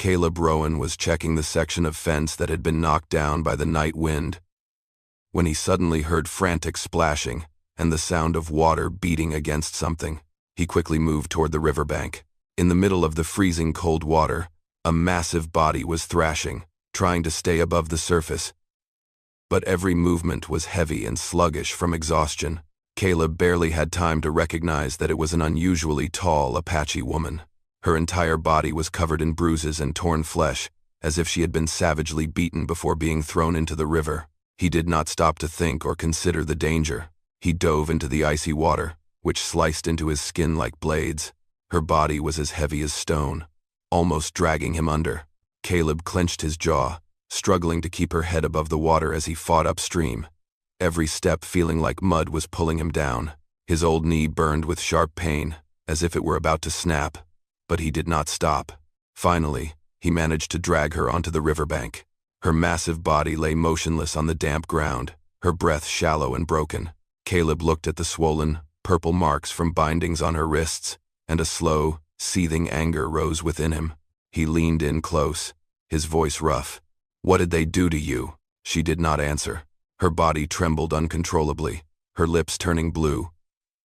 Caleb Rowan was checking the section of fence that had been knocked down by the night wind when he suddenly heard frantic splashing and the sound of water beating against something. He quickly moved toward the riverbank. In the middle of the freezing cold water, a massive body was thrashing, trying to stay above the surface. But every movement was heavy and sluggish from exhaustion. Caleb barely had time to recognize that it was an unusually tall Apache woman. Her entire body was covered in bruises and torn flesh, as if she had been savagely beaten before being thrown into the river. He did not stop to think or consider the danger. He dove into the icy water, which sliced into his skin like blades. Her body was as heavy as stone, almost dragging him under. Caleb clenched his jaw, struggling to keep her head above the water as he fought upstream. Every step feeling like mud was pulling him down. His old knee burned with sharp pain, as if it were about to snap. But he did not stop. Finally, he managed to drag her onto the riverbank. Her massive body lay motionless on the damp ground, her breath shallow and broken. Caleb looked at the swollen, purple marks from bindings on her wrists, and a slow, seething anger rose within him. He leaned in close, his voice rough. "What did they do to you?" She did not answer. Her body trembled uncontrollably, her lips turning blue,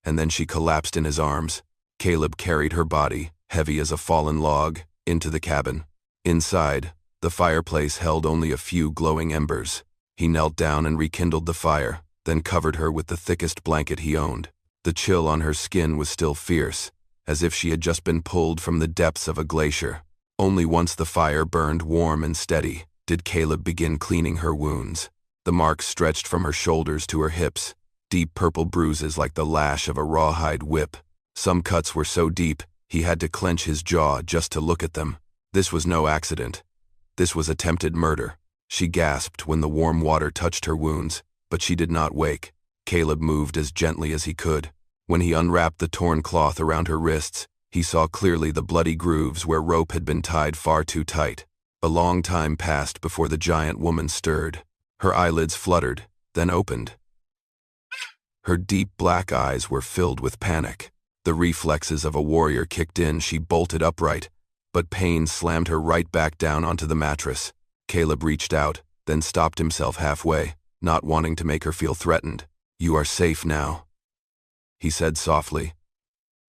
and then she collapsed in his arms. Caleb carried her body, heavy as a fallen log, into the cabin. Inside, the fireplace held only a few glowing embers. He knelt down and rekindled the fire, then covered her with the thickest blanket he owned. The chill on her skin was still fierce, as if she had just been pulled from the depths of a glacier. Only once the fire burned warm and steady did Caleb begin cleaning her wounds. The marks stretched from her shoulders to her hips, deep purple bruises like the lash of a rawhide whip. Some cuts were so deep, he had to clench his jaw just to look at them. This was no accident. This was attempted murder. She gasped when the warm water touched her wounds, but she did not wake. Caleb moved as gently as he could. When he unwrapped the torn cloth around her wrists, he saw clearly the bloody grooves where rope had been tied far too tight. A long time passed before the giant woman stirred. Her eyelids fluttered, then opened. Her deep black eyes were filled with panic. The reflexes of a warrior kicked in. She bolted upright, but pain slammed her right back down onto the mattress. Caleb reached out, then stopped himself halfway, not wanting to make her feel threatened. "You are safe now," he said softly,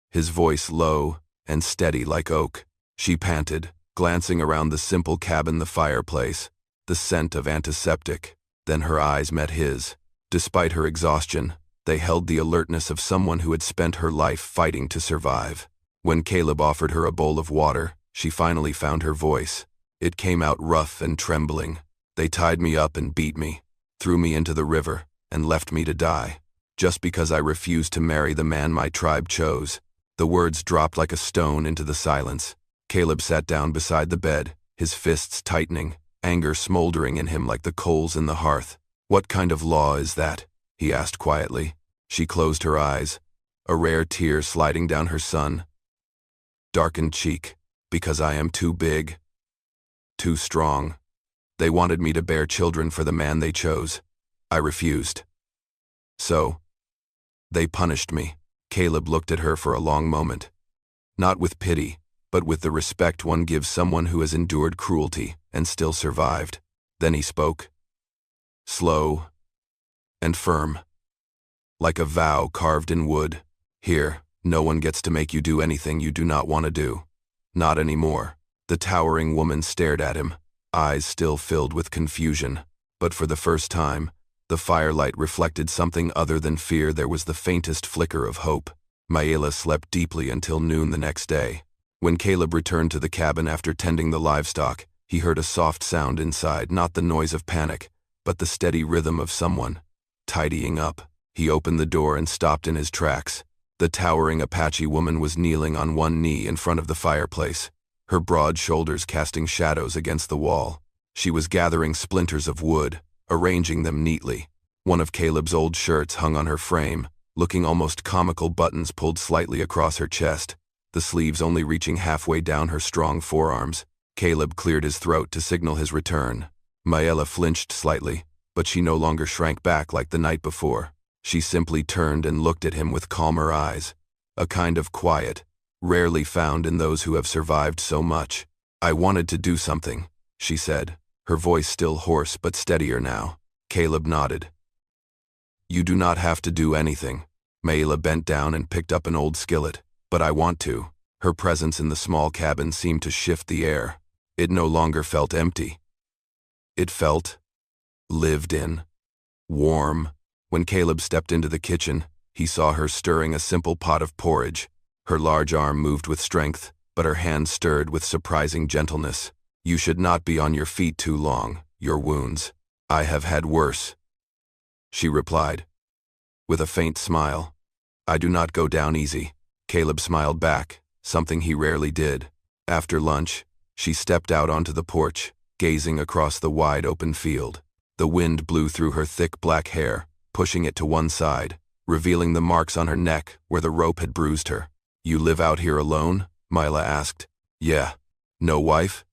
his voice low and steady like oak. She panted, glancing around the simple cabin, the fireplace, the scent of antiseptic. Then her eyes met his. Despite her exhaustion, they held the alertness of someone who had spent her life fighting to survive. When Caleb offered her a bowl of water, she finally found her voice. It came out rough and trembling. "They tied me up and beat me, threw me into the river, and left me to die, just because I refused to marry the man my tribe chose." The words dropped like a stone into the silence. Caleb sat down beside the bed, his fists tightening, anger smoldering in him like the coals in the hearth. "What kind of law is that?" he asked quietly. She closed her eyes, a rare tear sliding down her sun-darkened cheek. "Because I am too big, too strong. They wanted me to bear children for the man they chose. I refused. So, they punished me." Caleb looked at her for a long moment. Not with pity, but with the respect one gives someone who has endured cruelty and still survived. Then he spoke. Slow and firm, like a vow carved in wood. "Here, no one gets to make you do anything you do not want to do. Not anymore." The towering woman stared at him, eyes still filled with confusion. But for the first time, the firelight reflected something other than fear. There was the faintest flicker of hope. Maela slept deeply until noon the next day. When Caleb returned to the cabin after tending the livestock, he heard a soft sound inside, not the noise of panic, but the steady rhythm of someone tidying up. He opened the door and stopped in his tracks. The towering Apache woman was kneeling on one knee in front of the fireplace, her broad shoulders casting shadows against the wall. She was gathering splinters of wood, arranging them neatly. One of Caleb's old shirts hung on her frame, looking almost comical, buttons pulled slightly across her chest, the sleeves only reaching halfway down her strong forearms. Caleb cleared his throat to signal his return. Maela flinched slightly, but she no longer shrank back like the night before. She simply turned and looked at him with calmer eyes, a kind of quiet, rarely found in those who have survived so much. I wanted to do something, she said, her voice still hoarse but steadier now. Caleb nodded. You do not have to do anything. Mayla bent down and picked up an old skillet. But I want to. Her presence in the small cabin seemed to shift the air. It no longer felt empty. It felt lived in, warm. When Caleb stepped into the kitchen, he saw her stirring a simple pot of porridge. Her large arm moved with strength, but her hand stirred with surprising gentleness. You should not be on your feet too long, your wounds. I have had worse, she replied, with a faint smile. I do not go down easy. Caleb smiled back, something he rarely did. After lunch, she stepped out onto the porch, gazing across the wide open field. The wind blew through her thick black hair, pushing it to one side, revealing the marks on her neck where the rope had bruised her. You live out here alone? Mila asked. Yeah. No wife?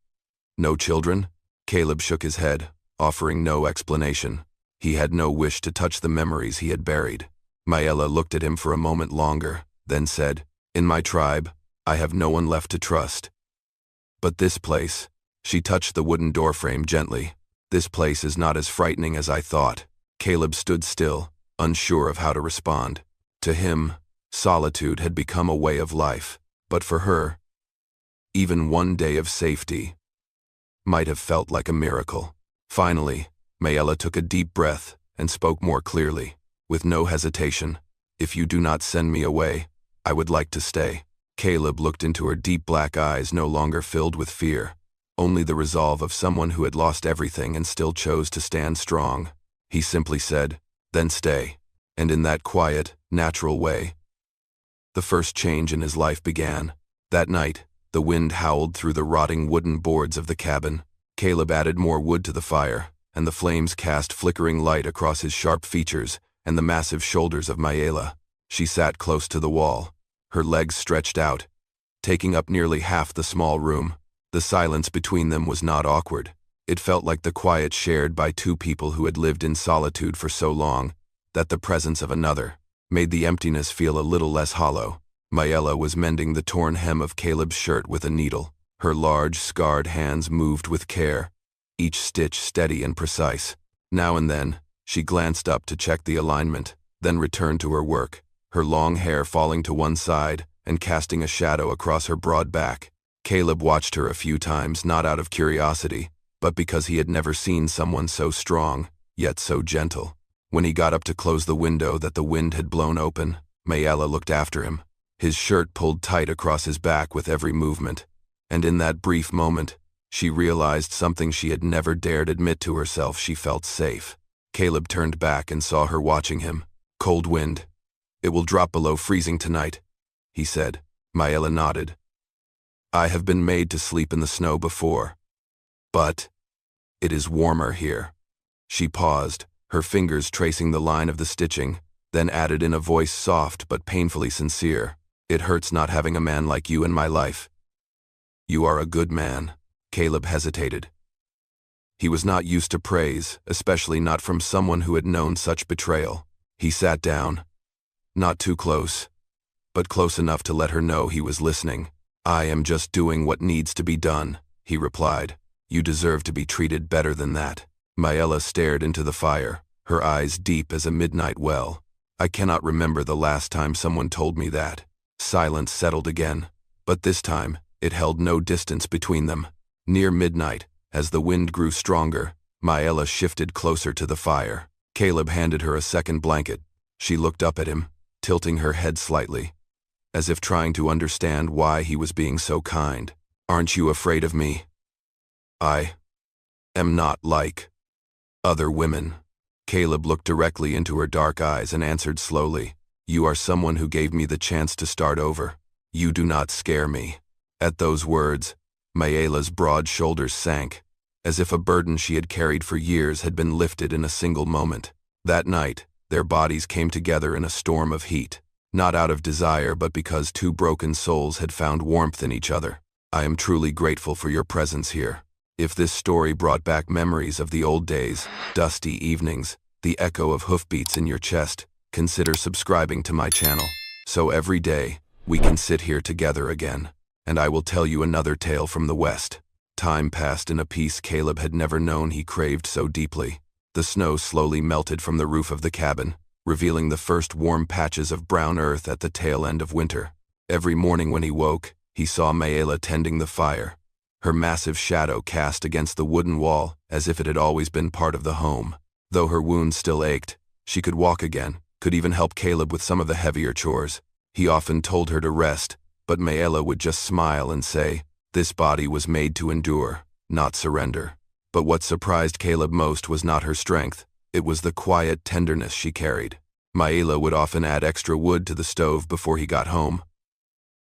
No children? Caleb shook his head, offering no explanation. He had no wish to touch the memories he had buried. Mayela looked at him for a moment longer, then said, In my tribe, I have no one left to trust. But this place, she touched the wooden doorframe gently. This place is not as frightening as I thought. Caleb stood still, unsure of how to respond. To him, solitude had become a way of life, but for her, even one day of safety might have felt like a miracle. Finally, Mayela took a deep breath and spoke more clearly, with no hesitation. If you do not send me away, I would like to stay. Caleb looked into her deep black eyes, no longer filled with fear, only the resolve of someone who had lost everything and still chose to stand strong. He simply said, Then stay. And in that quiet, natural way, the first change in his life began. That night, the wind howled through the rotting wooden boards of the cabin. Caleb added more wood to the fire, and the flames cast flickering light across his sharp features and the massive shoulders of Mayela. She sat close to the wall, her legs stretched out, taking up nearly half the small room. The silence between them was not awkward. It felt like the quiet shared by two people who had lived in solitude for so long that the presence of another made the emptiness feel a little less hollow. Mayela was mending the torn hem of Caleb's shirt with a needle. Her large, scarred hands moved with care, each stitch steady and precise. Now and then, she glanced up to check the alignment, then returned to her work, her long hair falling to one side and casting a shadow across her broad back. Caleb watched her a few times, not out of curiosity, but because he had never seen someone so strong, yet so gentle. When he got up to close the window that the wind had blown open, Mayela looked after him. His shirt pulled tight across his back with every movement, and in that brief moment, she realized something she had never dared admit to herself. She felt safe. Caleb turned back and saw her watching him. Cold wind. It will drop below freezing tonight, he said. Mayela nodded. I have been made to sleep in the snow before, but it is warmer here. She paused, her fingers tracing the line of the stitching, then added in a voice soft but painfully sincere, It hurts not having a man like you in my life. You are a good man. Caleb hesitated. He was not used to praise, especially not from someone who had known such betrayal. He sat down. Not too close, but close enough to let her know he was listening. I am just doing what needs to be done, he replied. You deserve to be treated better than that. Mayela stared into the fire, her eyes deep as a midnight well. I cannot remember the last time someone told me that. Silence settled again, but this time, it held no distance between them. Near midnight, as the wind grew stronger, Mayela shifted closer to the fire. Caleb handed her a second blanket. She looked up at him, tilting her head slightly, as if trying to understand why he was being so kind. Aren't you afraid of me? I am not like other women. Caleb looked directly into her dark eyes and answered slowly, You are someone who gave me the chance to start over. You do not scare me. At those words, Mayela's broad shoulders sank, as if a burden she had carried for years had been lifted in a single moment. That night, their bodies came together in a storm of heat, not out of desire but because two broken souls had found warmth in each other. I am truly grateful for your presence here. If this story brought back memories of the old days, dusty evenings, the echo of hoofbeats in your chest, consider subscribing to my channel, so every day we can sit here together again, and I will tell you another tale from the West. Time passed in a peace Caleb had never known he craved so deeply. The snow slowly melted from the roof of the cabin, revealing the first warm patches of brown earth at the tail end of winter. Every morning when he woke, he saw Mayela tending the fire, her massive shadow cast against the wooden wall as if it had always been part of the home. Though her wounds still ached, she could walk again, could even help Caleb with some of the heavier chores. He often told her to rest, but Mayela would just smile and say, this body was made to endure, not surrender. But what surprised Caleb most was not her strength, it was the quiet tenderness she carried. Mayela would often add extra wood to the stove before he got home,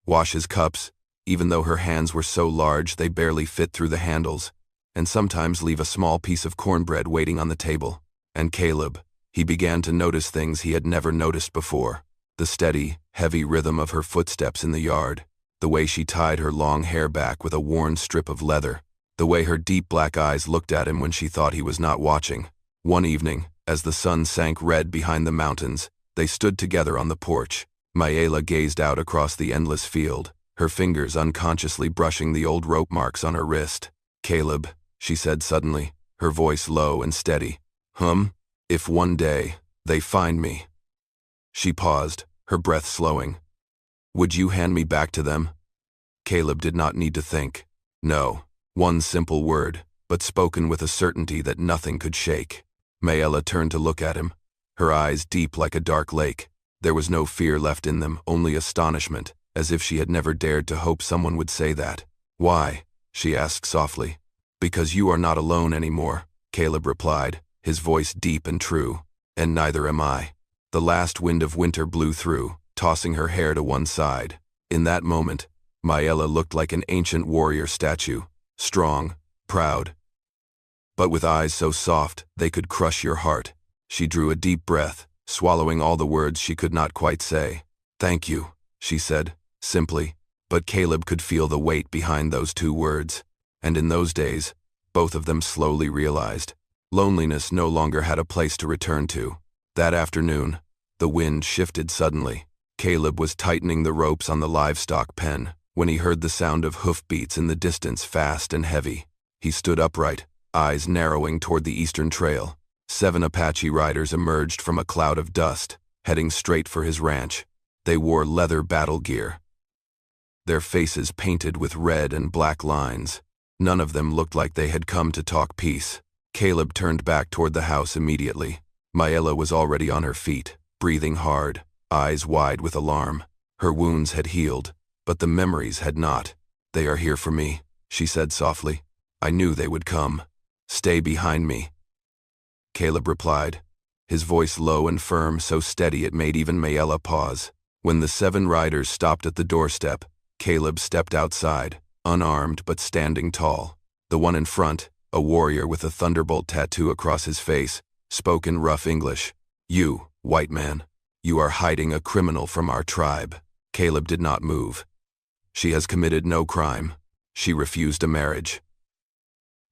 wash his cups, even though her hands were so large they barely fit through the handles, and sometimes leave a small piece of cornbread waiting on the table. And Caleb, he began to notice things he had never noticed before. The steady, heavy rhythm of her footsteps in the yard, the way she tied her long hair back with a worn strip of leather, the way her deep black eyes looked at him when she thought he was not watching. One evening, as the sun sank red behind the mountains, they stood together on the porch. Mayela gazed out across the endless field, her fingers unconsciously brushing the old rope marks on her wrist. Caleb, she said suddenly, her voice low and steady. If one day they find me. She paused, her breath slowing. Would you hand me back to them? Caleb did not need to think. No, one simple word, but spoken with a certainty that nothing could shake. Mayela turned to look at him, her eyes deep like a dark lake. There was no fear left in them, only astonishment, as if she had never dared to hope someone would say that. Why? She asked softly. Because you are not alone anymore, Caleb replied, his voice deep and true. And neither am I. The last wind of winter blew through, tossing her hair to one side. In that moment, Mayela looked like an ancient warrior statue, strong, proud, but with eyes so soft they could crush your heart. She drew a deep breath, swallowing all the words she could not quite say. Thank you, she said, simply, but Caleb could feel the weight behind those two words. And in those days, both of them slowly realized, loneliness no longer had a place to return to. That afternoon, the wind shifted suddenly. Caleb was tightening the ropes on the livestock pen when he heard the sound of hoofbeats in the distance, fast and heavy. He stood upright, eyes narrowing toward the eastern trail. 7 Apache riders emerged from a cloud of dust, heading straight for his ranch. They wore leather battle gear, their faces painted with red and black lines. None of them looked like they had come to talk peace. Caleb turned back toward the house immediately. Mayela was already on her feet, breathing hard, eyes wide with alarm. Her wounds had healed, but the memories had not. They are here for me, she said softly. I knew they would come. Stay behind me. Caleb replied, his voice low and firm, so steady it made even Mayela pause. When the 7 riders stopped at the doorstep, Caleb stepped outside, unarmed but standing tall. The one in front, a warrior with a thunderbolt tattoo across his face, spoke in rough English. You, white man, you are hiding a criminal from our tribe. Caleb did not move. She has committed no crime. She refused a marriage,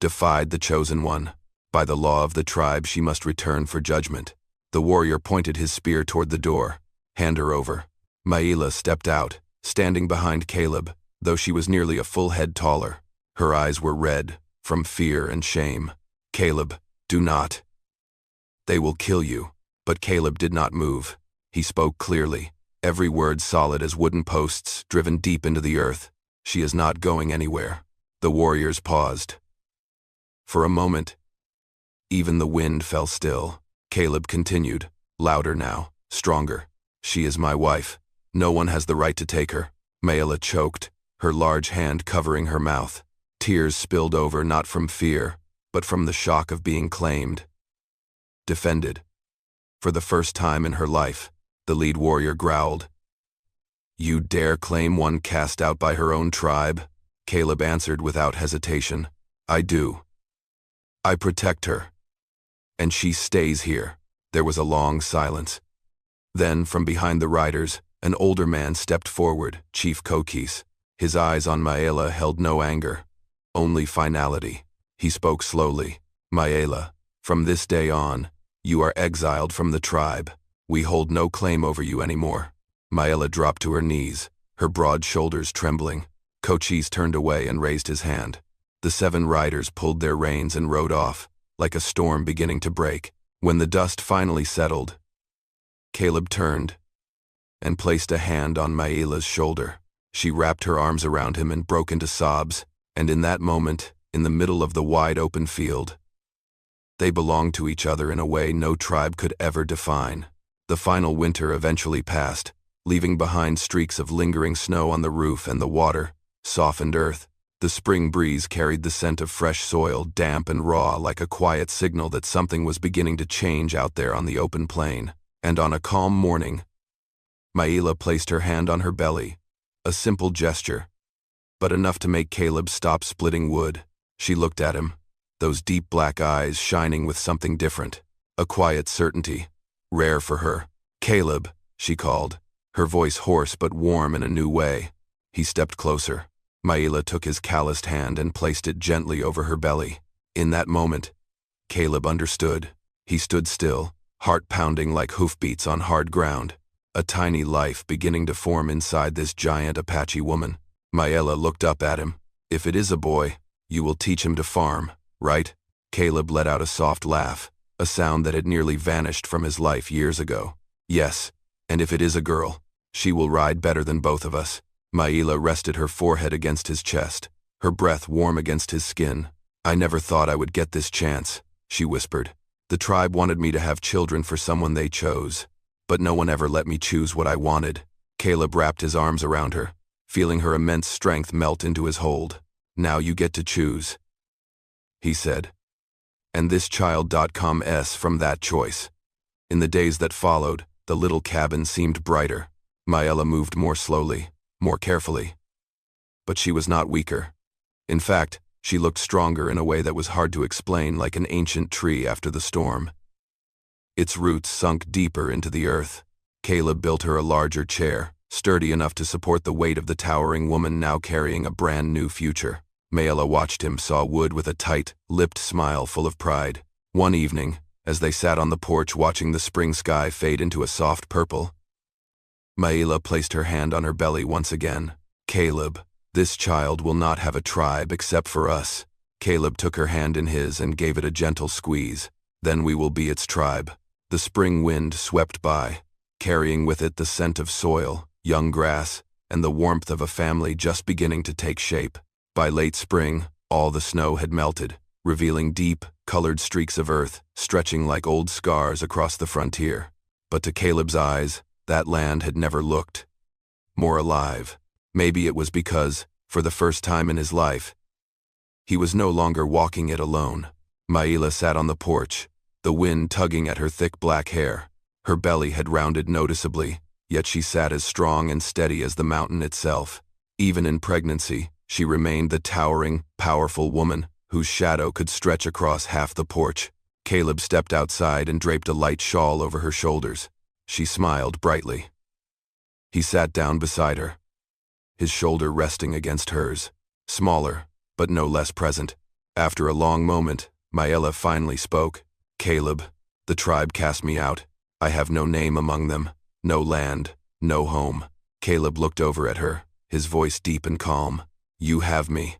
defied the chosen one. By the law of the tribe, she must return for judgment. The warrior pointed his spear toward the door. Hand her over. Mayela stepped out, standing behind Caleb, though she was nearly a full head taller. Her eyes were red, from fear and shame. Caleb, do not. They will kill you. But Caleb did not move. He spoke clearly, every word solid as wooden posts driven deep into the earth. She is not going anywhere. The warriors paused. For a moment, even the wind fell still. Caleb continued, louder now, stronger. She is my wife. No one has the right to take her. Mayela choked, her large hand covering her mouth. Tears spilled over not from fear, but from the shock of being claimed, defended. For the first time in her life, the lead warrior growled. You dare claim one cast out by her own tribe? Caleb answered without hesitation. I do. I protect her. And she stays here. There was a long silence. Then, from behind the riders, an older man stepped forward, Chief Kokis. His eyes on Mayela held no anger, only finality. He spoke slowly. Mayela, from this day on, you are exiled from the tribe. We hold no claim over you anymore. Mayela dropped to her knees, her broad shoulders trembling. Cochise turned away and raised his hand. The 7 riders pulled their reins and rode off, like a storm beginning to break. When the dust finally settled, Caleb turned and placed a hand on Maila's shoulder. She wrapped her arms around him and broke into sobs, and in that moment, in the middle of the wide open field, they belonged to each other in a way no tribe could ever define. The final winter eventually passed, leaving behind streaks of lingering snow on the roof and the water, softened earth. The spring breeze carried the scent of fresh soil, damp and raw, like a quiet signal that something was beginning to change out there on the open plain. And on a calm morning, Maila placed her hand on her belly, a simple gesture, but enough to make Caleb stop splitting wood. She looked at him, those deep black eyes shining with something different, a quiet certainty, rare for her. "Caleb," she called, her voice hoarse but warm in a new way. He stepped closer. Maila took his calloused hand and placed it gently over her belly. In that moment, Caleb understood. He stood still, heart pounding like hoofbeats on hard ground, a tiny life beginning to form inside this giant Apache woman. Maila looked up at him. "If it is a boy, you will teach him to farm, right?" Caleb let out a soft laugh, a sound that had nearly vanished from his life years ago. "Yes, and if it is a girl, she will ride better than both of us." Maila rested her forehead against his chest, her breath warm against his skin. "I never thought I would get this chance," she whispered. "The tribe wanted me to have children for someone they chose, but no one ever let me choose what I wanted." Caleb wrapped his arms around her, feeling her immense strength melt into his hold. "Now you get to choose," he said. "And this child.com from that choice." In the days that followed, the little cabin seemed brighter. Maila moved more slowly, more carefully. But she was not weaker. In fact, she looked stronger in a way that was hard to explain, like an ancient tree after the storm. Its roots sunk deeper into the earth. Caleb built her a larger chair, sturdy enough to support the weight of the towering woman now carrying a brand new future. Maila watched him saw wood with a tight-lipped smile full of pride. One evening, as they sat on the porch watching the spring sky fade into a soft purple, Maila placed her hand on her belly once again. "Caleb, this child will not have a tribe except for us." Caleb took her hand in his and gave it a gentle squeeze. "Then we will be its tribe." The spring wind swept by, carrying with it the scent of soil, young grass, and the warmth of a family just beginning to take shape. By late spring, all the snow had melted, revealing deep, colored streaks of earth stretching like old scars across the frontier. But to Caleb's eyes, that land had never looked more alive. Maybe it was because, for the first time in his life, he was no longer walking it alone. Maila sat on the porch, the wind tugging at her thick black hair. Her belly had rounded noticeably, yet she sat as strong and steady as the mountain itself. Even in pregnancy, she remained the towering, powerful woman whose shadow could stretch across half the porch. Caleb stepped outside and draped a light shawl over her shoulders. She smiled brightly. He sat down beside her, his shoulder resting against hers, smaller, but no less present. After a long moment, Maila finally spoke. "Caleb, the tribe cast me out. I have no name among them, no land, no home." Caleb looked over at her, his voice deep and calm. "You have me.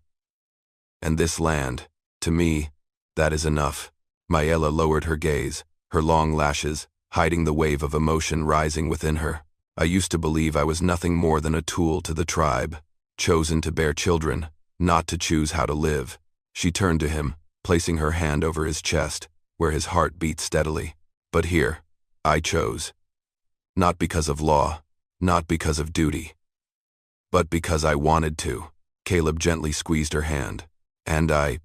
And this land, to me, that is enough." Maila lowered her gaze, her long lashes hiding the wave of emotion rising within her. "I used to believe I was nothing more than a tool to the tribe, chosen to bear children, not to choose how to live." She turned to him, placing her hand over his chest, where his heart beat steadily. "But here, I chose. Not because of law, not because of duty, but because I wanted to." Caleb gently squeezed her hand. "And I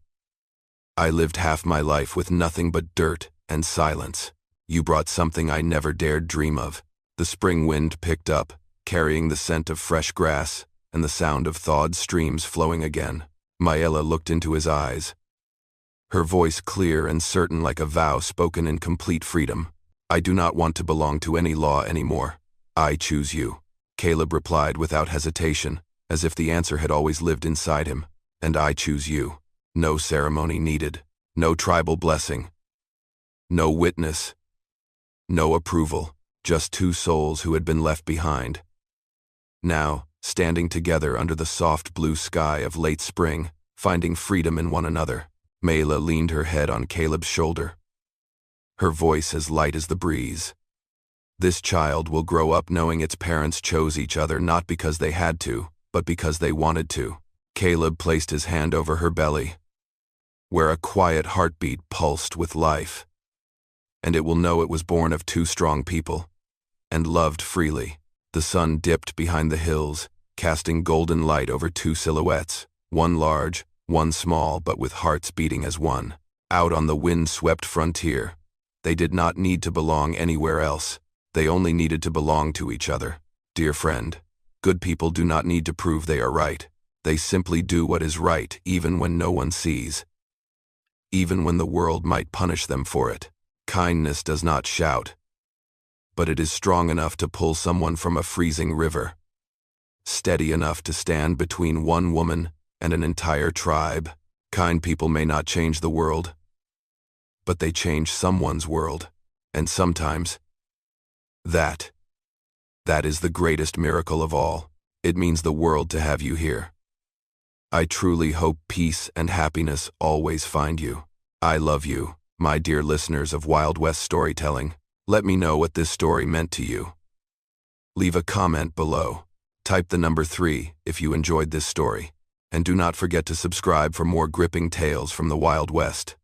lived half my life with nothing but dirt and silence. You brought something I never dared dream of." The spring wind picked up, carrying the scent of fresh grass and the sound of thawed streams flowing again. Maila looked into his eyes, her voice clear and certain like a vow spoken in complete freedom. "I do not want to belong to any law anymore. I choose you." Caleb replied without hesitation, as if the answer had always lived inside him. "And I choose you." No ceremony needed, no tribal blessing, no witness, no approval, just two souls who had been left behind. Now, standing together under the soft blue sky of late spring, finding freedom in one another. Mayla leaned her head on Caleb's shoulder, her voice as light as the breeze. This child will grow up knowing its parents chose each other not because they had to, but because they wanted to. Caleb placed his hand over her belly, where a quiet heartbeat pulsed with life. And it will know it was born of two strong people, and loved freely. The sun dipped behind the hills, casting golden light over two silhouettes, one large, one small, but with hearts beating as one. Out on the wind-swept frontier, they did not need to belong anywhere else. They only needed to belong to each other. Dear friend, good people do not need to prove they are right. They simply do what is right, even when no one sees, even when the world might punish them for it. Kindness does not shout, but it is strong enough to pull someone from a freezing river, steady enough to stand between one woman and an entire tribe. Kind people may not change the world, but they change someone's world, and sometimes that is the greatest miracle of all. It means the world to have you here. I truly hope peace and happiness always find you. I love you, my dear listeners of Wild West Storytelling. Let me know what this story meant to you. Leave a comment below. Type the number 3 if you enjoyed this story. And do not forget to subscribe for more gripping tales from the Wild West.